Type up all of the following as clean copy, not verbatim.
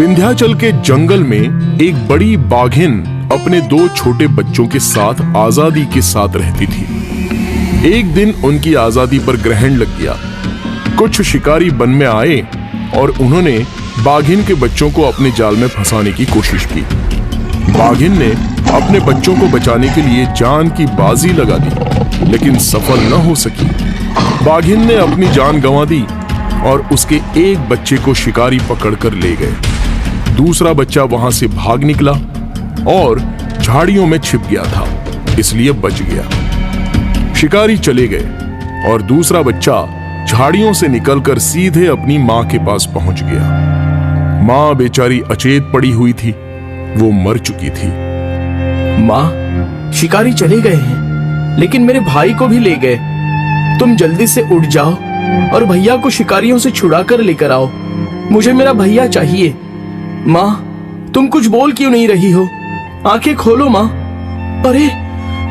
विंध्याचल के जंगल में एक बड़ी बाघिन अपने 2 छोटे बच्चों के साथ आजादी के साथ रहती थी। एक दिन उनकी आजादी पर ग्रहण लग गया। कुछ शिकारी वन में आए और उन्होंने बाघिन के बच्चों को अपने जाल में फंसाने की कोशिश की। बाघिन ने अपने बच्चों को बचाने के लिए जान की बाजी लगा दी, लेकिन सफल न हो सकी। बाघिन ने अपनी जान गंवा दी और उसके एक बच्चे को शिकारी पकड़कर ले गए। दूसरा बच्चा वहां से भाग निकला और झाड़ियों में छिप गया था, इसलिए बच गया। शिकारी चले गए और दूसरा बच्चा झाड़ियों से निकलकर सीधे अपनी मां के पास पहुंच गया। मां बेचारी अचेत पड़ी हुई थी, वो मर चुकी थी। मां, शिकारी चले गए हैं, लेकिन मेरे भाई को भी ले गए। तुम जल्दी से उठ जाओ और भैया को शिकारियों से छुड़ा कर लेकर आओ। मुझे मेरा भैया चाहिए। मां, तुम कुछ बोल क्यों नहीं रही हो? आंखें खोलो मां। अरे,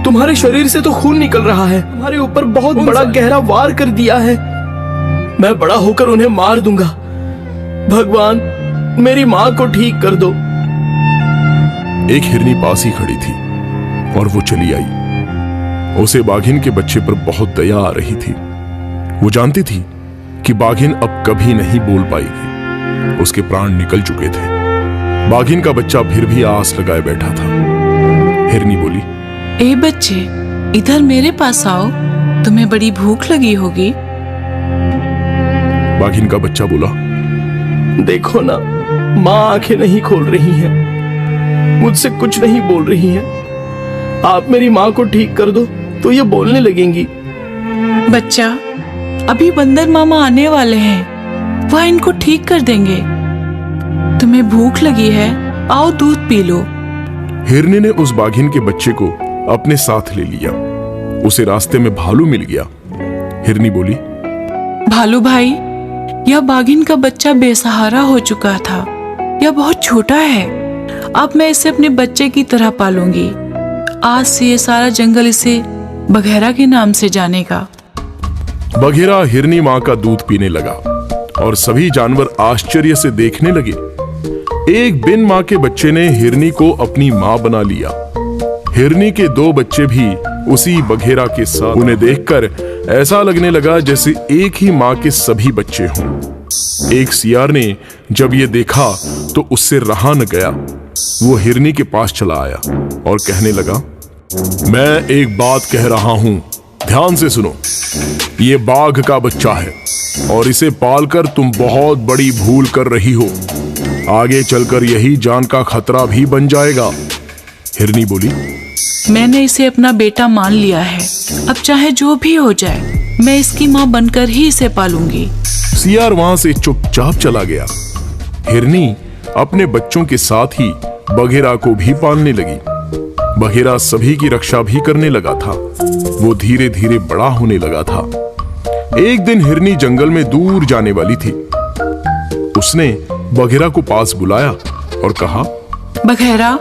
तुम्हारे शरीर से तो खून निकल रहा है। तुम्हारे ऊपर बहुत बड़ा गहरा वार कर दिया है। मैं बड़ा होकर उन्हें मार दूंगा। भगवान, मेरी मां को ठीक कर दो। एक हिरनी पास ही खड़ी थी और वो चली आई। उसे बाघिन के बच्चे पर बहुत दया आ रही थी। वो जानती थी कि बाघिन अब कभी नहीं बोल पाएगी। उसके प्राण निकल चुके थे। बाघिन का बच्चा फिर भी आस लगाए बैठा था। हिरनी बोली, ए बच्चे, इधर मेरे पास आओ, तुम्हें बड़ी भूख लगी होगी। बाघिन का बच्चा बोला, देखो ना, मां आंखें नहीं खोल रही हैं, मुझसे कुछ नहीं बोल रही हैं। आप मेरी मां को ठीक कर दो तो ये बोलने लगेंगी। बच्चा, अभी बंदर मामा आने वाले हैं, वह इनको ठीक कर देंगे। तुम्हें भूख लगी है, आओ दूध पी लो। हिरनी ने उस बाघिन के बच्चे को अपने साथ ले लिया। उसे रास्ते में भालू मिल गया। हिरनी बोली, भालू भाई, यह बाघिन का बच्चा बेसहारा हो चुका था। यह बहुत छोटा है। अब मैं इसे अपने बच्चे की तरह पालूंगी। आज से ये सारा जंगल इसे बघेरा के नाम से जानेगा। बघेरा हिरनी मां का दूध पीने लगा और सभी जानवर आश्चर्य से देखने लगे। एक बिन मां के बच्चे ने हिरनी को अपनी मां बना लिया। हिरनी के 2 बच्चे भी उसी बघेरा के साथ। उन्हें देखकर ऐसा लगने लगा जैसे एक ही मां के सभी बच्चे हों। एक सियार ने जब ये देखा तो उससे रहा न गया। वो हिरनी के पास चला आया और कहने लगा, मैं एक बात कह रहा हूं, ध्यान से सुनो। ये बाघ का बच्चा है और इसे पालकर तुम बहुत बड़ी भूल कर रही हो। आगे चलकर यही जान का खतरा भी बन जाएगा। हिरनी बोली, मैंने इसे अपना बेटा मान लिया है। अब चाहे जो भी हो जाए, मैं इसकी माँ बनकर ही इसे पालूंगी। सियार वहां से चुपचाप चला गया। हिरनी अपने बच्चों के साथ ही बघेरा को भी पालने लगी। बघेरा सभी की रक्षा भी करने लगा था। वो धीरे धीरे बड़ा होने लगा था। एक दिन हिरनी जंगल में दूर जाने वाली थी। उसने बघेरा को पास बुलाया और कहा, बघेरा,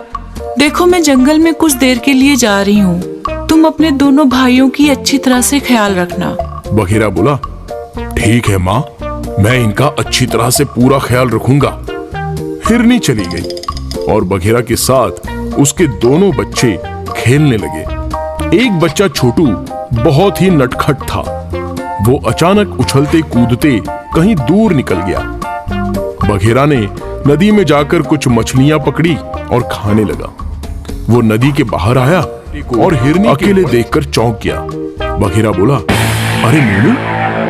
देखो मैं जंगल में कुछ देर के लिए जा रही हूँ। तुम अपने दोनों भाइयों की अच्छी तरह से ख्याल रखना। बघेरा बोला, ठीक है माँ, मैं इनका अच्छी तरह से पूरा ख्याल रखूंगा। हिरनी चली गई और बघेरा के साथ उसके दोनों बच्चे खेलने लगे। एक बच्चा छोटू बहुत ही नटखट था। वो अचानक उछलते कूदते कहीं दूर निकल गया। बघेरा ने नदी में जाकर कुछ मछलियां पकड़ी और खाने लगा। वो नदी के बाहर आया और हिरनी अकेले देखकर चौंक गया। बघेरा बोला, अरे मोनू,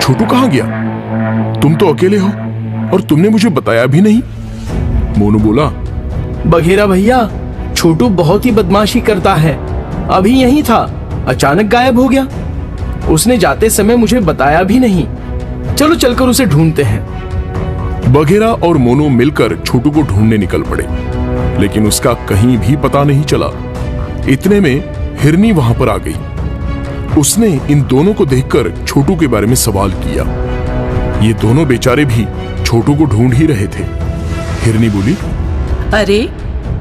छोटू कहाँ गया? तुम तो अकेले हो और तुमने मुझे बताया भी नहीं। मोनू बोला, बघेरा भैया, छोटू बहुत ही बदमाशी करता है। अभी यहीं था, अचानक गायब हो गया। उसने जाते समय मुझे बताया भी नहीं। चलो चलकर उसे ढूंढते हैं। बघेरा और मोनू मिलकर छोटू को ढूंढने निकल पड़े, लेकिन उसका कहीं भी पता नहीं चला। इतने में हिरनी वहां पर आ गई। उसने इन दोनों को देखकर छोटू के बारे में सवाल किया। ये दोनों बेचारे भी छोटू को ढूंढ ही रहे थे। हिरनी बोली, अरे,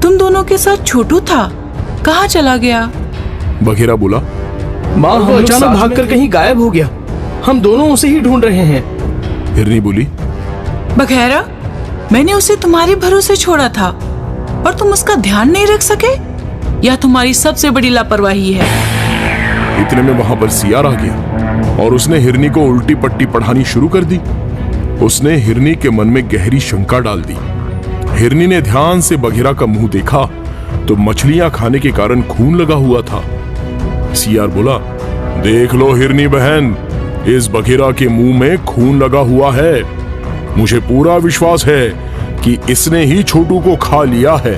तुम दोनों के साथ छोटू था, कहाँ चला गया? बघेरा बोला, माँ, वो अचानक भागकर कहीं गायब हो गया। हम दोनों उसे ही ढूंढ रहे हैं। हिरनी बोली, बघेरा, मैंने उसे तुम्हारे भरोसे छोड़ा था और तुम उसका ध्यान नहीं रख सके? यह तुम्हारी सबसे बड़ी लापरवाही है। इतने में वहां पर सियार आ गया और उसने हिरनी को उल्टी पट्टी पढ़ानी शुरू कर दी। उसने हिरनी के मन में गहरी शंका डाल दी। हिरनी ने ध्यान से बघेरा का मुंह देखा तो मछलियां खाने के कारण खून लगा हुआ था। सियार बोला, देख लो हिरनी बहन, इस बघेरा के मुंह में खून लगा हुआ है। मुझे पूरा विश्वास है कि इसने ही छोटू को खा लिया है।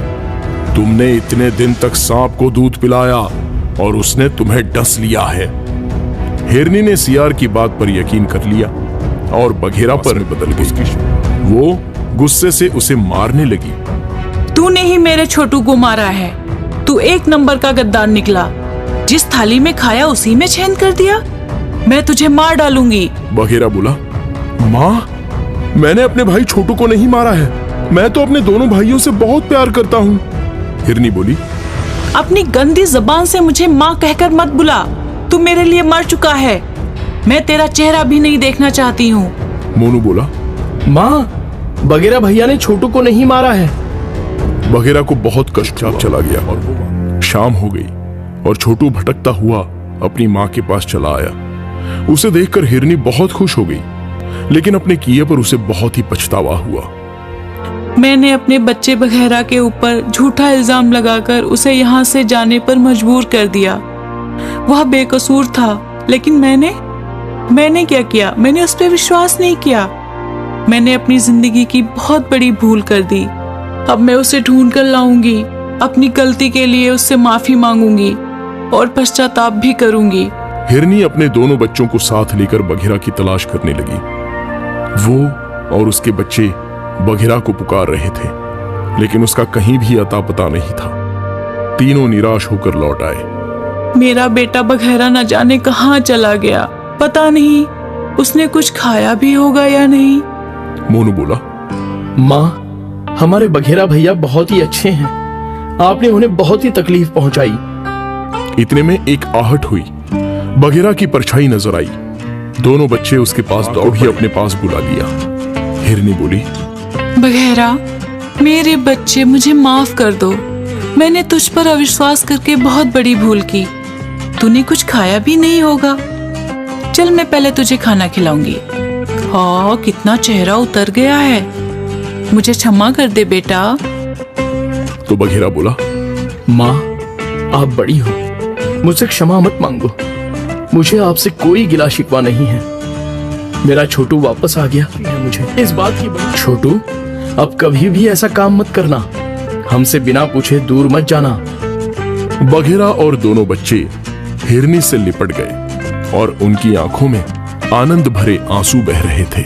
तुमने इतने दिन तक सांप को दूध पिलाया और उसने तुम्हें डस लिया है। हिरनी ने सियार की बात पर यकीन कर लिया और बघेरा पर बदल गई। वो गुस्से से उसे मारने लगी। तूने ही मेरे छोटू को मारा है। तू एक नंबर का गद्दार निकला। जिस थाली में खाया उसी में छेद कर दिया। मैं तुझे मार डालूंगी। बघेरा बोला, माँ, मैंने अपने भाई छोटू को नहीं मारा है। मैं तो अपने दोनों भाइयों से बहुत प्यार करता हूँ। हिरनी बोली, अपनी गंदी जबान से मुझे माँ कहकर मत बुला। तू मेरे लिए मर चुका है। मैं तेरा चेहरा भी नहीं देखना चाहती हूँ। मोनू बोला, माँ, बघेरा भैया ने छोटू को नहीं मारा है। बघेरा को बहुत कष्ट चला गया और शाम हो गई और छोटू भटकता हुआ अपनी माँ के पास चला आया। उसे देखकर हिरनी बहुत खुश हो गई, लेकिन अपने किए पर उसे बहुत ही पछतावा हुआ। मैंने अपने बच्चे बघेरा के ऊपर झूठा इल्जाम लगाकर उसे यहाँ से जाने पर मजबूर कर दिया। वह बेकसूर था, लेकिन मैंने क्या किया? मैंने उस पर विश्वास नहीं किया। मैंने अपनी जिंदगी की बहुत बड़ी भूल कर दी। अब मैं उसे ढूंढ कर लाऊंगी। अपनी गलती के लिए उससे माफी मांगूंगी और पश्चाताप भी करूंगी। हिरनी अपने दोनों बच्चों को साथ लेकर बघेरा की तलाश करने लगी। वो और उसके बच्चे बघेरा को पुकार रहे थे, लेकिन उसका कहीं भी अता पता नहीं था। तीनों निराश होकर लौट आए। मेरा बेटा बघेरा न जाने कहाँ चला गया। पता नहीं उसने कुछ खाया भी होगा या नहीं। मोनू बोला, माँ, हमारे बघेरा भैया बहुत ही अच्छे हैं। आपने उन्हें बहुत ही तकलीफ पहुंचाई। इतने में एक आहट हुई। बघेरा की परछाई नजर आई। दोनों बच्चे उसके पास दौड़ भी अपने पास बुला लिया। हिरनी बोली, बघेरा, मेरे बच्चे, मुझे माफ कर दो। मैंने तुझ पर अविश्वास करके बहुत बड़ी भूल की। तूने कुछ खाया भी नहीं होगा। चल, मैं पहले तुझे खाना खिलाऊंगी। हाँ, कितना चेहरा उतर गया है। मुझे क्षमा कर दे बेटा। तो बघेरा बोला, माँ, आप बड़ी हो, मुझसे क्षमा मत मांगो। मुझे आपसे कोई गिला शिकवा नहीं है। मेरा छोटू वापस आ गया है। मुझे इस बात की बड़ी। छोटू, अब कभी भी ऐसा काम मत करना। हमसे बिना पूछे दूर मत जाना। बघेरा और दोनों बच्चे हिरनी से लिपट गए और उनकी आंखों में आनंद भरे आंसू बह रहे थे।